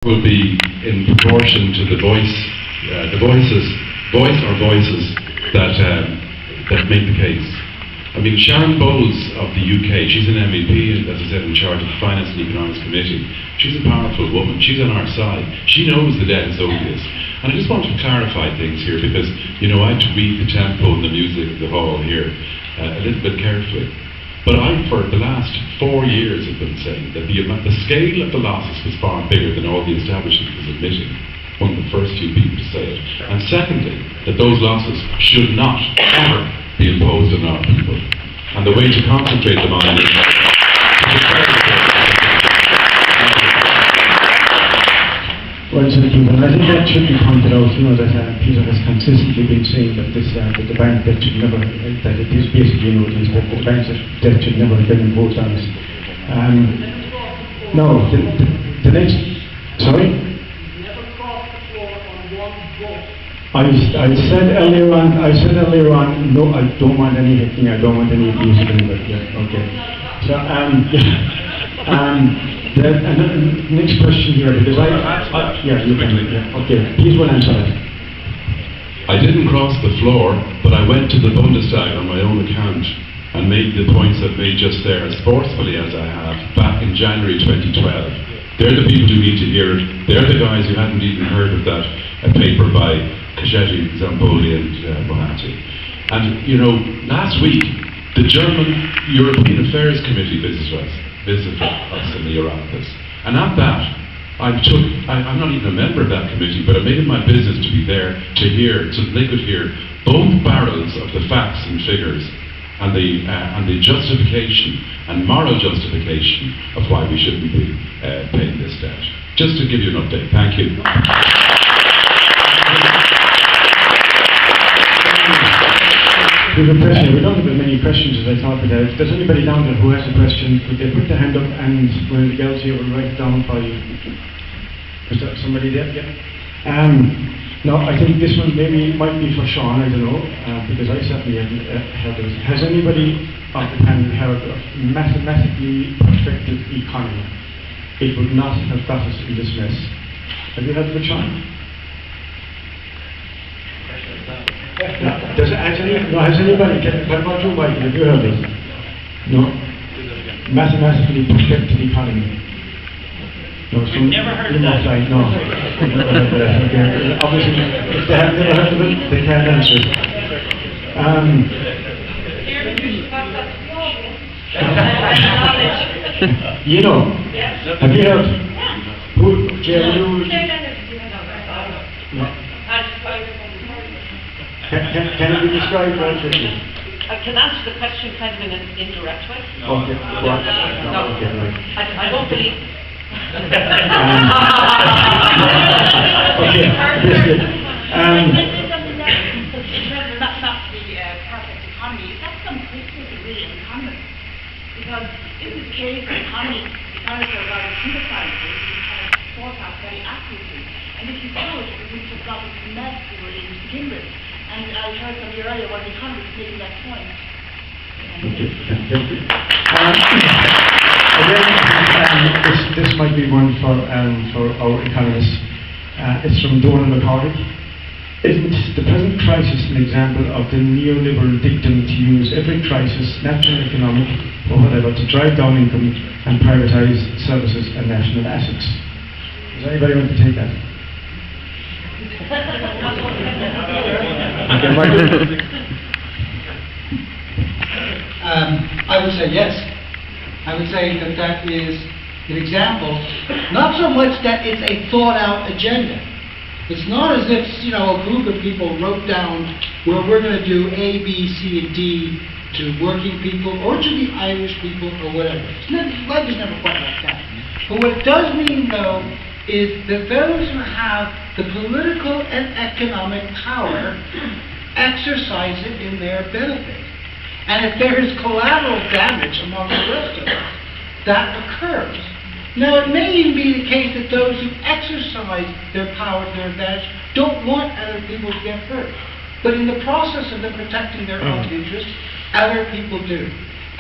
will be in proportion to the voices that make the case. I mean, Sharon Bowles of the UK, she's an MEP, and as I said, in charge of the Finance and Economics Committee. She's a powerful woman. She's on our side. She knows the debt is odious. And I just want to clarify things here because, you know, I have to read the tempo and the music of the hall here a little bit carefully. But I, for the last 4 years, have been saying that the scale of the losses was far bigger than all the establishment was admitting. One of the first few people to say it. And secondly, that those losses should not ever be imposed on our people. And the way to concentrate them on is well, so I think that should be pointed out, you know, that Peter has consistently been saying that this, that the bank debt should never, that it is basically, you know, it is that the bank debt should never have been imposed on us. No, the next, sorry? I said earlier on, no, I don't want any hacking, I don't want any abuse of anybody. Yeah, okay. So, the next question here, because yeah, you can, yeah, okay, please will answer that. I didn't cross the floor, but I went to the Bundestag on my own account and made the points I've made just there as forcefully as I have back in January 2012. They're the people who need to hear it. They're the guys who hadn't even heard of that paper by Kajetti, Zamboli and Bohati. And, you know, last week, the German European Affairs Committee visited us in the Oireachtas. And at that, I'm not even a member of that committee, but I made it my business to be there to hear, so that they could hear both barrels of the facts and figures and the justification and moral justification of why we shouldn't be paying this debt. Just to give you an update. Thank you. We have a question. We don't have as many questions as I thought we'd have. If there's anybody down there who has a question, could they put their hand up and one of the girls here will write it down for you. Is there somebody there? Yeah. No, I think this one maybe might be for Sean, I don't know, because I certainly haven't heard of it. Has anybody of the panel heard of mathematically perfected economy? It would not have got us in this mess. Have you heard of it, Sean? Has anybody, what about you, Michael? Have you heard of it? No? Mathematically perfected economy. No, never heard of that. No. Okay. Obviously, if they have never heard of it, they can't answer it. You know, have you heard? Who? No. Can it be described very quickly? I can answer the question kind of in an indirect way. Okay. No. Okay, right. I don't believe. Okay. That's not the perfect economy. That's some criticism really of economists. Because in this case, economists are rather sympathizing, you kind of forecast very accurately. And if you could, it would have gotten the mess we were in to begin with. And I heard from you earlier one of the economists making that point. Okay, thank you. Again, this might be one for our economists. It's from Donald McCormick. Isn't the present crisis an example of the neoliberal dictum to use every crisis, natural, economic, or whatever, to drive down income and privatise services and national assets? Does anybody want to take that? I would say yes. I would say that that is an example, not so much that it's a thought-out agenda. It's not as if, you know, a group of people wrote down, well, we're going to do A, B, C, and D to working people or to the Irish people or whatever. Life is never quite like that. But what it does mean, though, is that those who have the political and economic power exercise it in their benefit. And if there is collateral damage among the rest of us, that occurs. Now, it may even be the case that those who exercise their power to their advantage don't want other people to get hurt. But in the process of them protecting their own interests, other people do.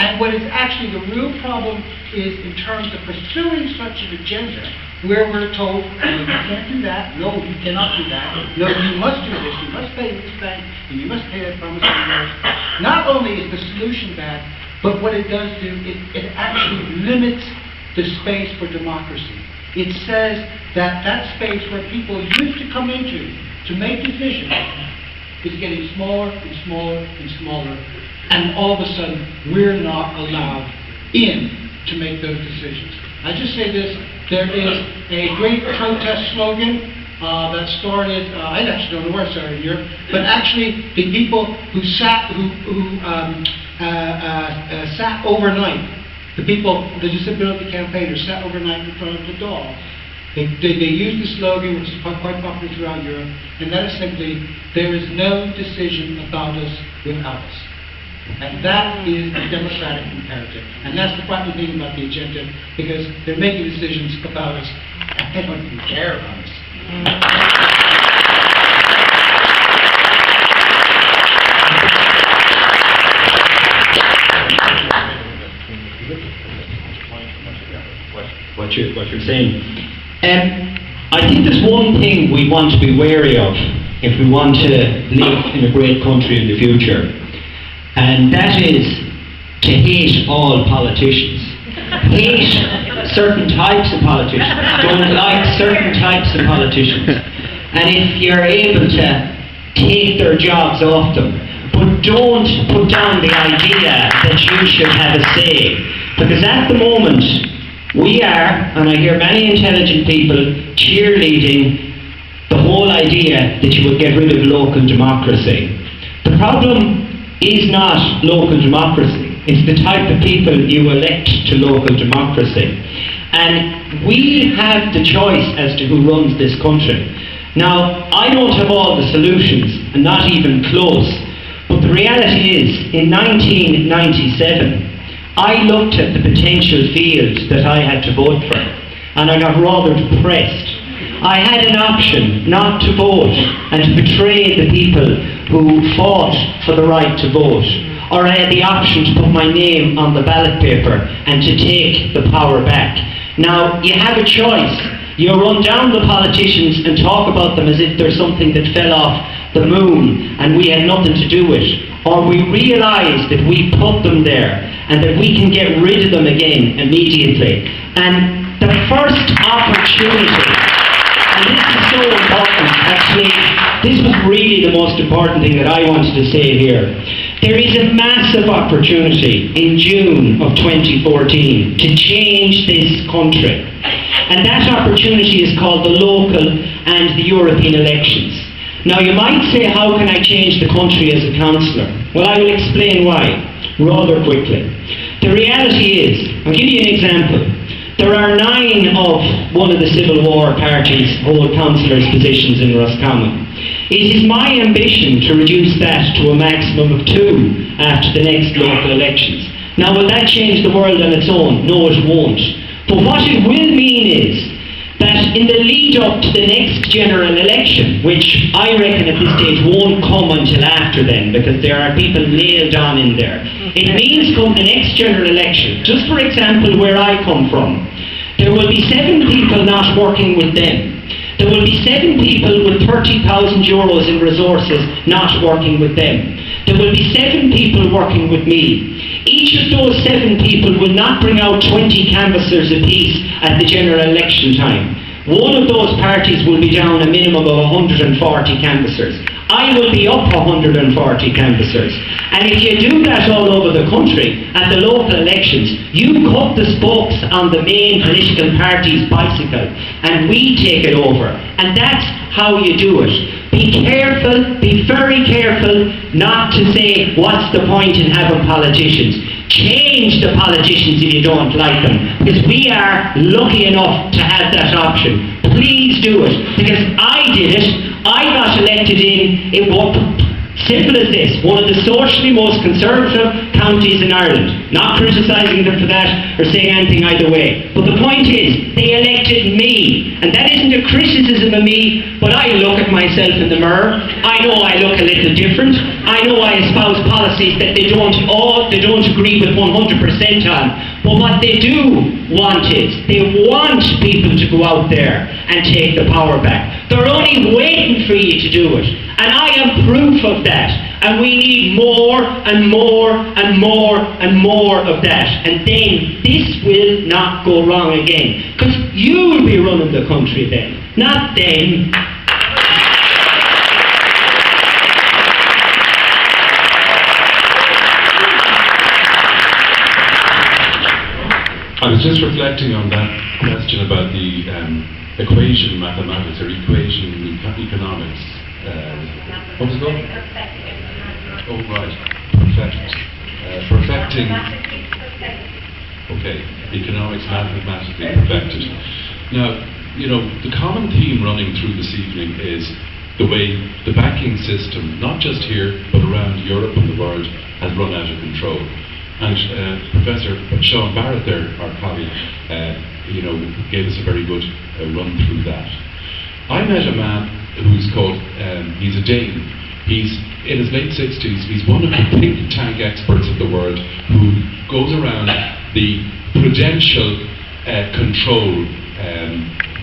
And what is actually the real problem is in terms of pursuing such an agenda, where we're told, no, you can't do that, no, you cannot do that, no, you must do this, you must pay this bank, and you must pay that promissory note. Not only is the solution bad, but what it does do, it actually limits the space for democracy. It says that that space where people used to come into to make decisions is getting smaller and smaller and smaller, and all of a sudden we're not allowed in to make those decisions. I just say this, there is a great protest slogan that started, I actually don't know where it started in Europe, but actually the people who sat overnight, the people, the disability campaigners sat overnight in front of the Dole. They used the slogan, which is quite popular throughout Europe, and that is simply, there is no decision about us without us. And that is the democratic imperative. And that's the frightening thing about the agenda, because they're making decisions about us, and they don't even care about us. What you're saying. I think there's one thing we want to be wary of if we want to live in a great country in the future, and that is to hate all politicians. Hate certain types of politicians. Don't like certain types of politicians. And if you're able to take their jobs off them, but don't put down the idea that you should have a say. Because at the moment, we are, and I hear many intelligent people cheerleading the whole idea that you would get rid of local democracy. The problem is not local democracy. It's the type of people you elect to local democracy. And we have the choice as to who runs this country. Now, I don't have all the solutions, and not even close, but the reality is, in 1997, I looked at the potential field that I had to vote for, and I got rather depressed. I had an option not to vote and to betray the people who fought for the right to vote, or I had the option to put my name on the ballot paper and to take the power back. Now, you have a choice. You run down the politicians and talk about them as if they're something that fell off the moon and we had nothing to do with it, or we realise that we put them there and that we can get rid of them again immediately. And the first opportunity, and this is so important, actually, this was really the most important thing that I wanted to say here. There is a massive opportunity in June of 2014 to change this country. And that opportunity is called the local and the European elections. Now you might say, how can I change the country as a councillor? Well, I will explain why, rather quickly. The reality is, I'll give you an example. There are 9 of one of the Civil War parties hold councillors' positions in Roscommon. It is my ambition to reduce that to a maximum of 2 after the next local elections. Now, will that change the world on its own? No, it won't. But what it will mean is that in the lead up to the next general election, which I reckon at this stage won't come until after then, because there are people nailed on in there, it means come the next general election, just for example where I come from, there will be 7 people not working with them. There will be 7 people with 30,000 euros in resources not working with them. There will be 7 people working with me. Each of those 7 people will not bring out 20 canvassers apiece at the general election time. One of those parties will be down a minimum of 140 canvassers. I will be up 140 canvassers. And if you do that all over the country, at the local elections, you cut the spokes on the main political party's bicycle, and we take it over. And that's how you do it. Be careful, be very careful not to say, what's the point in having politicians? Change the politicians if you don't like them, because we are lucky enough to have that option. Please do it, because I did it. I got elected in, it was Simple as this. One of the socially most conservative counties in Ireland. Not criticising them for that or saying anything either way. But the point is, they elected me. And that isn't a criticism of me, but I look at myself in the mirror. I know I look a little different. I know I espouse policies that they don't agree with 100% on. But what they do want is, they want people to go out there and take the power back. They're only waiting for you to do it. And I am proof of that. And we need more and more and more and more of that. And then this will not go wrong again. Because you'll be running the country then, not them. I was just reflecting on that question about the equation mathematics or equation economics. What was it called? Oh, right. Perfecting. Okay. Economics mathematically perfected. Now, the common theme running through this evening is the way the banking system, not just here, but around Europe and the world, has run out of control. And Professor Sean Barrett there, our colleague, gave us a very good run through that. I met a man who's called, he's a Dane. He's in his late 60s. He's one of the think tank experts of the world who goes around the prudential control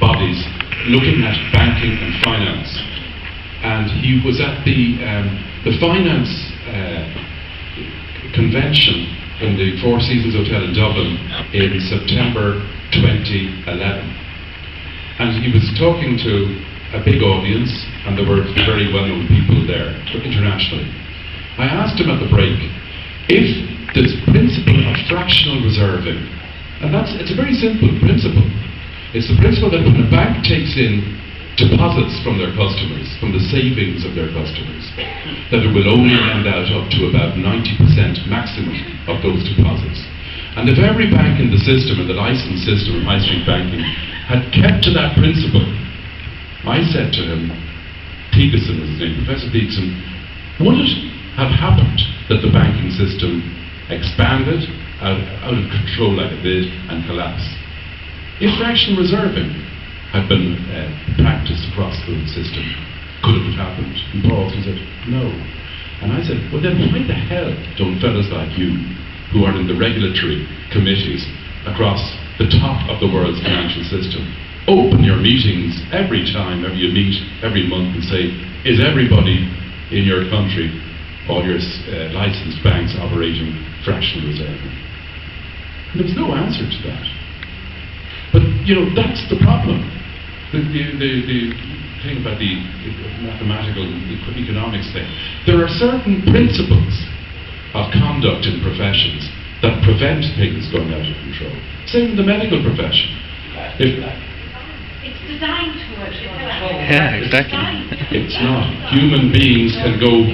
bodies looking at banking and finance. And he was at the finance convention in the Four Seasons Hotel in Dublin in September 2011. And he was talking to a big audience, and there were very well-known people there, internationally. I asked him at the break if this principle of fractional reserving, and it's a very simple principle. It's the principle that when a bank takes in deposits from their customers, from the savings of their customers, that it will only lend out up to about 90% maximum of those deposits. And if every bank in the system, in the licensed system of high street banking, had kept to that principle, I said to him, Thiegason was his name, Professor Thiegason, would it have happened that the banking system expanded out of control like it did and collapsed? If fractional reserving had been practiced across the system, could it have happened? And Paul said, no. And I said, well then why the hell don't fellas like you, who are in the regulatory committees across the top of the world's financial system, open your meetings every time you meet every month and say, is everybody in your country, all your licensed banks operating fractional reserving? And there was no answer to that. But, that's the problem. The thing about the mathematical economics thing. There are certain principles of conduct in professions that prevent things going out of control. Same in the medical profession. It's designed to work. Yeah, exactly. It's not. Human beings can go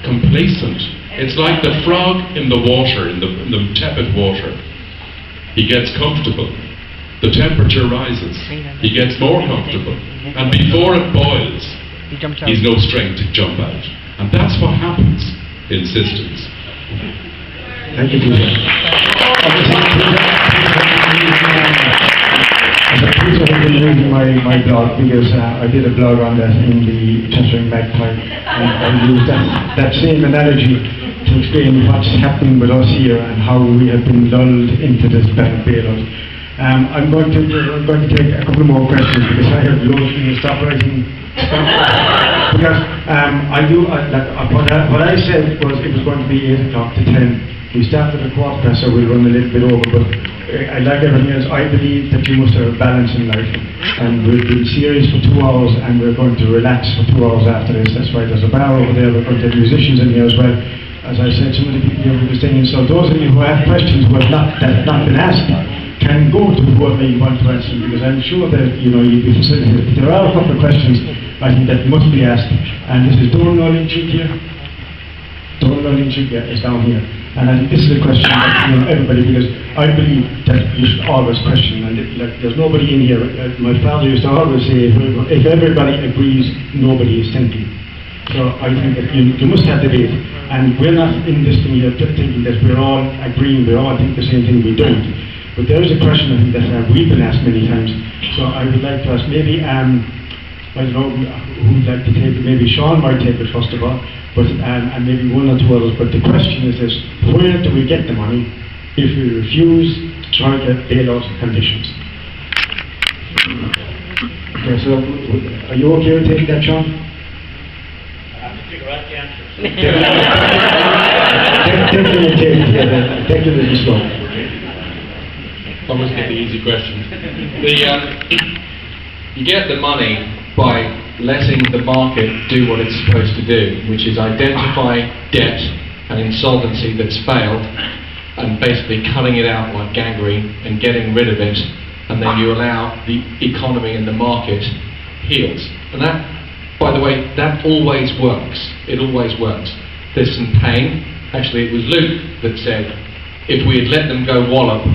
complacent. It's like the frog in the water, in the tepid water. He gets comfortable. The temperature rises. He gets more comfortable. And before it boils, he's no strength to jump out. And that's what happens in systems. Thank you, Peter. Peter has been reading my blog because I did a blog on that in the Chattering Magpie, and I used that same analogy to explain what's happening with us here and how we have been lulled into this bank bailout. I'm going to take a couple more questions because I have loads to stop writing. Because what I said was it was going to be 8 o'clock to 10. We started at 15:15, so we'll run a little bit over, but like everything else, I believe that you must have a balance in life. And we've been serious for 2 hours and we're going to relax for 2 hours after this. That's why there's a bar over there. We're going to have musicians in here as well. As I said, some of the people here will be staying in. So those of you who have questions who have not been asked can go to whoever you want to answer, because I'm sure that you'll be facilitated. There are a couple of questions I think that must be asked. And this is Donal Nolan Cheek here. Donal Nolan Cheek is down here. And I think this is a question that, everybody, because I believe that you should always question, and there's nobody in here, my father used to always say, if everybody agrees, nobody is thinking. So I think that you must have debate, and we're not in this thing here thinking that we're all agreeing, we all think the same thing, we don't. But there is a question I think that we've been asked many times, so I would like to ask, maybe, I don't know who'd like to take it, maybe Sean might take it first of all, but, and maybe one or two others, but the question is this: where do we get the money if we refuse to try to bail out conditions? Okay, so are you okay with taking that, Sean? I have to figure out the answer. Take it as slow. I must get the easy questions. You get the money by letting the market do what it's supposed to do, which is identify debt and insolvency that's failed and basically cutting it out like gangrene and getting rid of it, and then you allow the economy and the market heals. And that, by the way, that always works. It always works. There's some pain. Actually, it was Luke that said, if we had let them go wallop,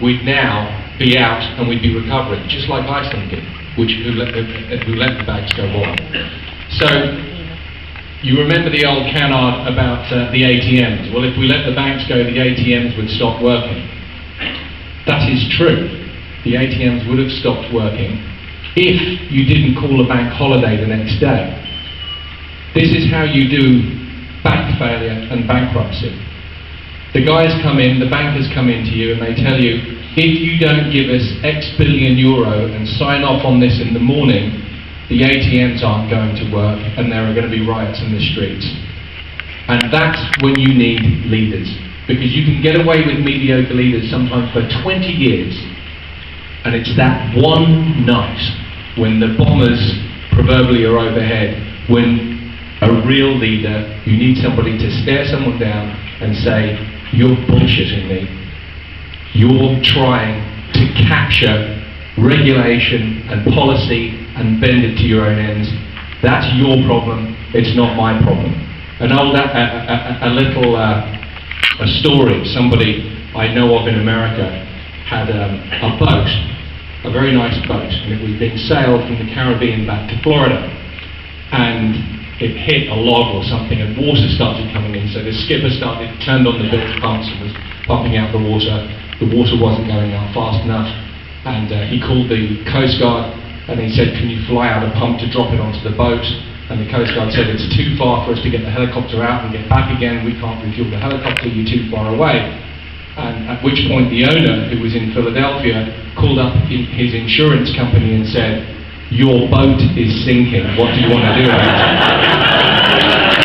we'd now be out and we'd be recovering, just like Iceland did, who let the banks go wallop. So, you remember the old canard about the ATMs. Well, if we let the banks go, the ATMs would stop working. That is true. The ATMs would have stopped working if you didn't call a bank holiday the next day. This is how you do bank failure and bankruptcy. The guys come in, the bankers come into you, and they tell you, if you don't give us X billion euro and sign off on this in the morning, the ATMs aren't going to work and there are going to be riots in the streets. And that's when you need leaders. Because you can get away with mediocre leaders sometimes for 20 years, and it's that one night when the bombers proverbially are overhead, when a real leader, you need somebody to stare someone down and say, you're bullshitting me. You're trying to capture regulation and policy and bend it to your own ends. That's your problem, it's not my problem. A story, somebody I know of in America had a boat, a very nice boat, and it was being sailed from the Caribbean back to Florida. And it hit a log or something and water started coming in, so the skipper turned on the bilge pumps and was pumping out the water. The water wasn't going out fast enough, and he called the Coast Guard and he said, can you fly out a pump to drop it onto the boat? And the Coast Guard said, it's too far for us to get the helicopter out and get back again, we can't refuel the helicopter, you're too far away. And at which point the owner, who was in Philadelphia, called up his insurance company and said, your boat is sinking, what do you want to do about it?